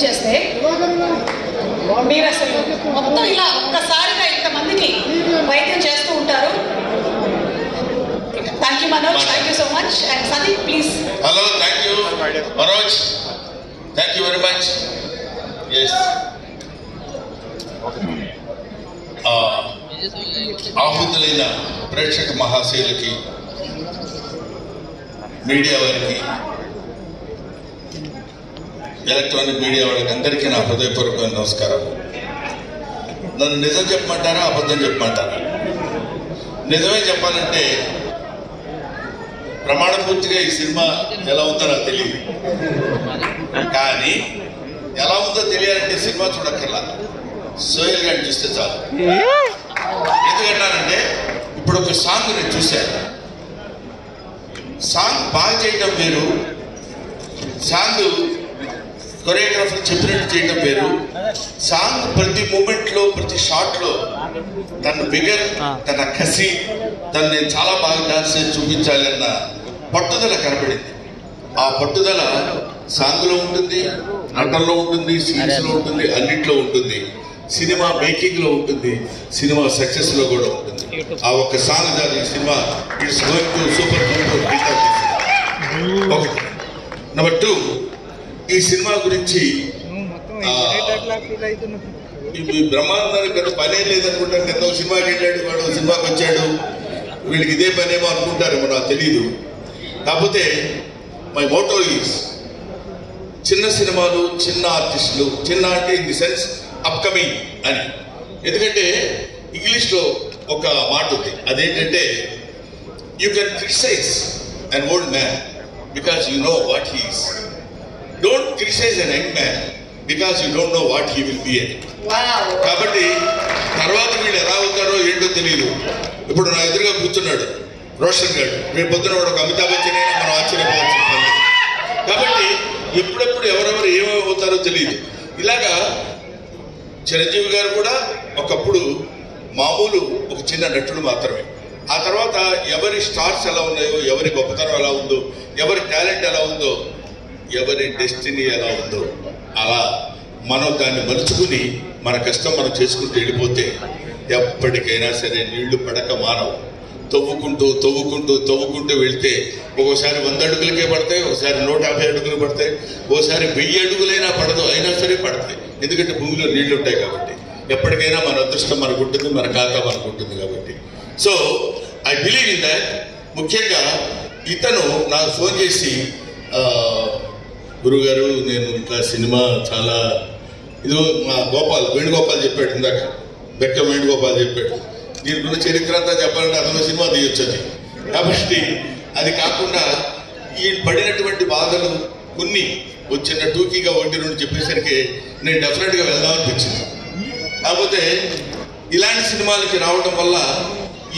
చేస్తే మీరు అసలు మొత్తం ఇలా ఒక్కసారిగా ఇంతమందికి వైద్యం చేస్తూ ఉంటారు. Thank you Manoj, thank you so much. And Sandeep please. Hello, thank you Manoj, thank you very much. Yes, ఆహుతులైన ప్రేక్షక మహాశయులకి, మీడియా వారికి, ఎలక్ట్రానిక్ మీడియా వాళ్ళకి అందరికీ నా హృదయపూర్వక నమస్కారం. నన్ను నిజం చెప్పమంటారా, అబద్ధం చెప్పమంటారా? నిజమే చెప్పాలంటే ప్రమాణపూర్తిగా ఈ సినిమా ఎలా ఉందో నాకు తెలియదు, కానీ ఎలా ఉందో తెలియాలంటే సినిమా చూడక్కర్లా, సోహెల్ గారిని చూస్తే చాలు. ఎందుకంటానంటే ఇప్పుడు ఒక సాంగ్ నేను చూశాను, సాంగ్ బాగా చేయటం వేరు, సాంగ్ కొరియోగ్రాఫర్ చెప్పినట్టు చేయటం వేరు. సాంగ్ ప్రతి మూమెంట్లో, ప్రతి షాట్లో తన బిగర్, తన కసి, తను నేను చాలా బాగా డాన్స్ చేసి చూపించాలి అన్న పట్టుదల కనబడింది. ఆ పట్టుదల సాంగ్లో ఉంటుంది, నటనలో ఉంటుంది, సీన్స్లో ఉంటుంది, అన్నింటిలో ఉంటుంది, సినిమా మేకింగ్లో ఉంటుంది, సినిమా సక్సెస్లో కూడా ఉంటుంది. ఆ ఒక్క సాంగ్ దాని cinema it's going to super duper hit. ఒకటి. నెంబర్ 2, ఈ సినిమా గురించి బ్రహ్మానందానికి పెద్ద పనే లేదనుకుంటాను. కింద ఒక సినిమాకి వెళ్ళాడు, వాడు సినిమాకి వచ్చాడు, వీళ్ళకి ఇదే పనేమో అనుకుంటారేమో, నాకు తెలీదు. కాకపోతే మై మోటో ఈజ్ చిన్న సినిమాలు, చిన్న ఆర్టిస్టులు, చిన్న అంటే ఇన్ ది సెన్స్ అప్కమింగ్ అని. ఎందుకంటే ఇంగ్లీష్లో ఒక మాట ఉంది, అదేంటంటే you can criticise an old man because you know what he is. Don't criticise an young man because you don't know what he will be అని. కాబట్టి తర్వాత వీళ్ళు ఎలా అవుతారో ఏంటో తెలియదు. ఇప్పుడు నా ఎదురుగా కూర్చున్నాడు రోషన్ గారు, రేపు పొద్దున వాడు ఒక అమితాబ్ బచ్చన్ అయినా మనం ఆశ్చర్యపోవాల్సిన పని. కాబట్టి ఎప్పుడెప్పుడు ఎవరెవరు ఏమవుతారో తెలియదు. ఇలాగా చిరంజీవి గారు కూడా ఒకప్పుడు మామూలు ఒక చిన్న నటుడు మాత్రమే. ఆ తర్వాత ఎవరి స్టార్స్ ఎలా ఉన్నాయో, ఎవరి గొప్పతనం ఎలా ఉందో, ఎవరి టాలెంట్ ఎలా ఉందో, ఎవరి డెస్టినీ ఎలా ఉందో, అలా మనం దాన్ని మలుచుకుని మన కష్టం మనం చేసుకుంటూ వెళ్ళిపోతే ఎప్పటికైనా సరే నీళ్లు పడక మానవు. తవ్వుకుంటూ తవ్వుకుంటూ తవ్వుకుంటూ వెళ్తే ఒక్కోసారి 100 అడుగులకే పడతాయి, ఒకసారి 150 అడుగులు పడతాయి, ఓసారి 1000 అడుగులైనా పడదు, అయినా సరే పడతాయి. ఎందుకంటే భూమిలో నీళ్లు ఉంటాయి కాబట్టి. ఎప్పటికైనా మన అదృష్టం మనకు ఉంటుంది, మన ఖాతా మనకు ఉంటుంది కాబట్టి. So I believe in that. ముఖ్యంగా ఇతను నాకు ఫోన్ చేసి, గురుగారు నేను ఇట్లా సినిమా చాలా ఇదిగో మా వేణుగోపాల్ చెప్పాడు ఇందాక, బెక్క వేణుగోపాల్ చెప్పాడు, దీని గురించి చరిత్ర అంతా చెప్పాలంటే అతను సినిమా తీయొచ్చు అని. కాబట్టి అది కాకుండా ఈ పడినటువంటి బాధలు కొన్ని వచ్చిన టూకీగా 1-2 చెప్పేసరికి నేను డెఫినెట్గా వెళ్దామనిపించింది. కాకపోతే ఇలాంటి సినిమాలకి రావడం వల్ల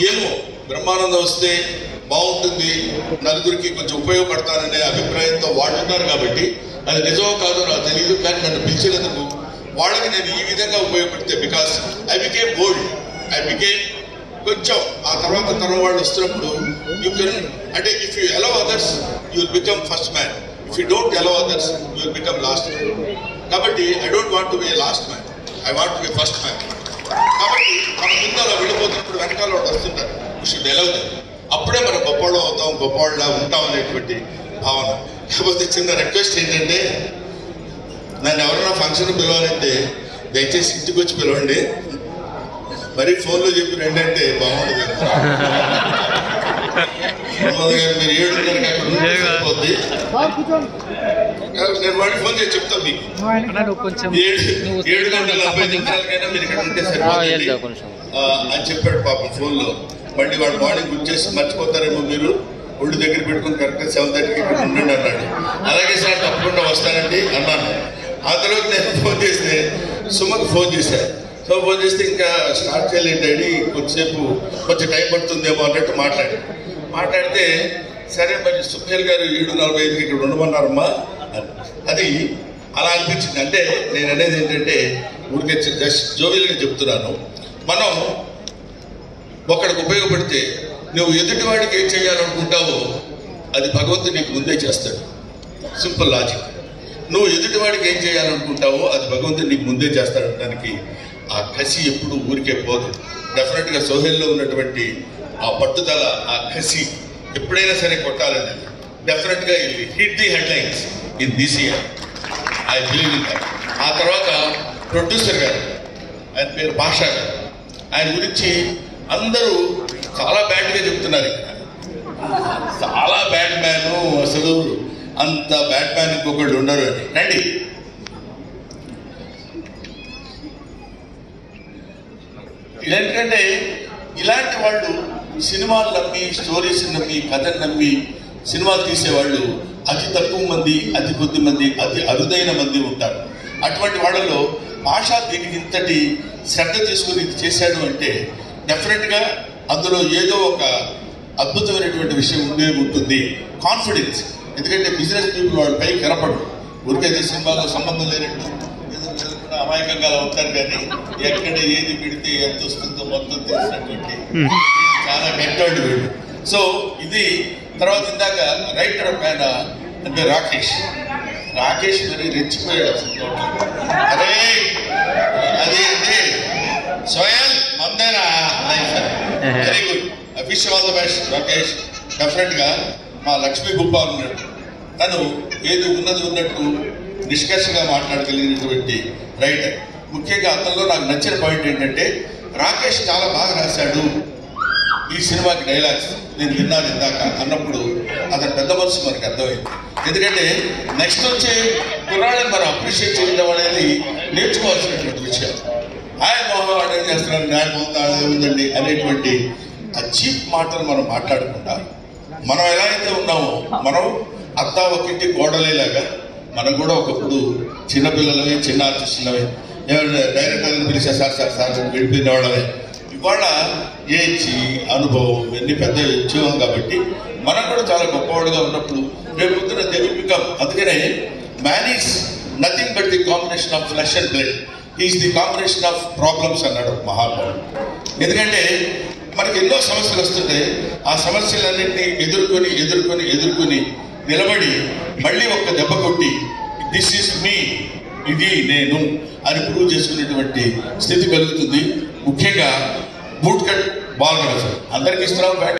ఏమో బ్రహ్మానందం వస్తే బాగుంటుంది, నలుగురికి కొంచెం ఉపయోగపడతాననే అభిప్రాయంతో వాళ్ళు ఉన్నారు. కాబట్టి అది నిజమో కాదో నాకు తెలియదు, కానీ నన్ను పిలిచినందుకు వాళ్ళకి నేను ఈ విధంగా ఉపయోగపడితే, because I became old, I became కొంచెం ఆ తర్వాత తరం వాళ్ళు వస్తున్నప్పుడు యూ కెన్, అంటే if you allow others you will become first man, if you don't allow others you will become last man. కాబట్టి I don't want to be last man, I want to be first man. కాబట్టి మన ముందు అలా వెళ్ళిపోతున్నప్పుడు వెనకాల వాళ్ళు వస్తుంటారు, you should allow them. అప్పుడే మనం గొప్పవాళ్ళం అవుతాం, గొప్పవాళ్ళ ఉంటాం అనేటువంటి భావన. కాకపోతే చిన్న రిక్వెస్ట్ ఏంటంటే, నన్ను ఎవరైనా ఫంక్షన్ పిలవాలంటే దయచేసి ఇంటికి వచ్చి పిలవండి, మరి ఫోన్లో చెప్పి ఏంటంటే బాగుంటుంది. మీరు 7:30 అక్కడ ఉంటే సరిపోద్ది. నేను వాడికి ఫోన్ చేసి చెప్తాను మీకు, 7:40 మీరు ఇక్కడ ఉంటే సరిపోతుంది అని చెప్పాడు పాపం ఫోన్లో. మళ్ళీ వాడు మార్నింగ్ బుక్ చేసి మర్చిపోతారేమో, మీరు ఒళ్ళు దగ్గర పెట్టుకుని కరెక్ట్గా 7:30కి ఇక్కడ ఉండండి అన్నాడు. అలాగే సార్ తప్పకుండా వస్తానండి అన్నాను. ఆ తర్వాత నేను ఫోన్ చేస్తే సుమకు ఫోన్ చేశాను. సో ఫోన్ చేస్తే ఇంకా స్టార్ట్ చేయలేండి, కొంచెం టైం పడుతుందేమో అన్నట్టు మాట్లాడితే సరే మరి సుఖేల్ గారు 7:45కి ఇక్కడ ఉండమన్నారమ్మా. అది అలా అనిపించింది. అంటే నేను అనేది ఏంటంటే ఊరికే జస్ట్ జోవియల్గా చెప్తున్నాను, మనం ఒకడికి ఉపయోగపడితే నువ్వు ఎదుటివాడికి ఏం చేయాలనుకుంటావో అది భగవంతుడు నీకు ముందే చేస్తాడు. Simple logic. నువ్వు ఎదుటివాడికి ఏం చేయాలనుకుంటావో అది భగవంతుడు నీకు ముందే చేస్తాడటానికి ఆ కసి ఎప్పుడు ఊరికే పోదు. డెఫినెట్గా సోహెల్లో ఉన్నటువంటి ఆ పట్టుదల, ఆ కసి ఎప్పుడైనా సరే కొట్టాలనేది డెఫినెట్గా hit the headlines in this year. I believe in that. ఆ తర్వాత ప్రొడ్యూసర్ గారు, ఆయన పేరు భాషా గారు, ఆయన గురించి అందరూ చాలా బ్యాడ్గా చెప్తున్నారు. చాలా బ్యాడ్ మ్యాన్, అసలు అంత బ్యాడ్ మ్యాన్ ఇంకొకళ్ళు ఉండరు అని. రండి, ఎందుకంటే ఇలాంటి వాళ్ళు సినిమాలు నమ్మి, స్టోరీస్ నమ్మి, కథను నమ్మి సినిమాలు తీసేవాళ్ళు అతి తక్కువ మంది, అతి కొద్ది మంది, అతి అరుదైన మంది ఉంటారు. అటువంటి వాళ్ళలో భాష దీనికి ఇంతటి శ్రద్ధ తీసుకుని ఇది చేశాడు అంటే డెఫినెట్గా అందులో ఏదో ఒక అద్భుతమైనటువంటి విషయం ఉంటుంది. కాన్ఫిడెన్స్. ఎందుకంటే బిజినెస్ పీపుల్ వాళ్ళ పై కనపడు, ఊరికైతే సినిమాలో సంబంధం లేనట్టు కూడా అమాయకంగా ఉంటారు. కానీ ఎక్కడ ఏది పెడితే ఎంత వస్తుందో మొత్తం తెలిసినటువంటి చాలా గట్టాడు వీడు. సో ఇది తర్వాత ఇందాక రైటర్ ఆయన అంటే రాకేష్ మరి రెచ్చిపోయాడు. అదే అది అంటే స్వయం మందేనా life. Very good. Wish all the best Rakesh. డెఫినెట్గా మా లక్ష్మీ గోపాల్ ఉన్నాడు, తను ఏది ఉన్నది ఉన్నట్టు నిష్కర్షగా మాట్లాడగలిగినటువంటి రైటర్. ముఖ్యంగా అతనిలో నాకు నచ్చిన పాయింట్ ఏంటంటే రాకేష్ చాలా బాగా రాశాడు ఈ సినిమాకి డైలాగ్స్. నేను విన్నాను ఇందాక అన్నప్పుడు అతని పెద్ద మనసు మనకు అర్థమైంది. ఎందుకంటే నెక్స్ట్ వచ్చే కుర్రాళ్ళని మనం అప్రిషియేట్ చేయడం అనేది నేర్చుకోవాల్సినటువంటి విషయం. ఆయన మోహన్ ఆర్డర్ చేస్తున్నాడు, న్యాయం ఉందండి అనేటువంటి ఆ చీప్ మాటలు మనం మాట్లాడకుండా మనం ఎలా అయితే ఉన్నామో, మనం అత్తా ఒకింటి కోడలేలాగా మనం కూడా ఒకప్పుడు చిన్నపిల్లలమే, చిన్న ఆర్టిస్టులమే, ఏమైనా డైరెక్టర్ని పిలిచే సార్ వెళ్ళిపోయిన వాళ్ళమే. ఇవాళ ఏజ్, అనుభవం ఇవన్నీ పెద్ద ఉద్యోగం కాబట్టి మనం కూడా చాలా గొప్పవాడుగా ఉన్నప్పుడు రేపు పొద్దున దే విల్ బికమ్. అందుకనే man is nothing but the combination of flesh and blood, is the combination of problems అన్నాడు మహాత్ముడు. ఎందుకంటే మనకి ఎన్నో సమస్యలు వస్తుంటే ఆ సమస్యలన్నింటినీ ఎదుర్కొని నిలబడి మళ్ళీ ఒక్క దెబ్బ కొట్టి దిస్ ఈజ్ మీ, ఇది నేను అని ప్రూవ్ చేసుకునేటువంటి స్థితి కలుగుతుంది. ముఖ్యంగా బూట్ కట్ బాల్ అందరికి ఇస్తున్నాం.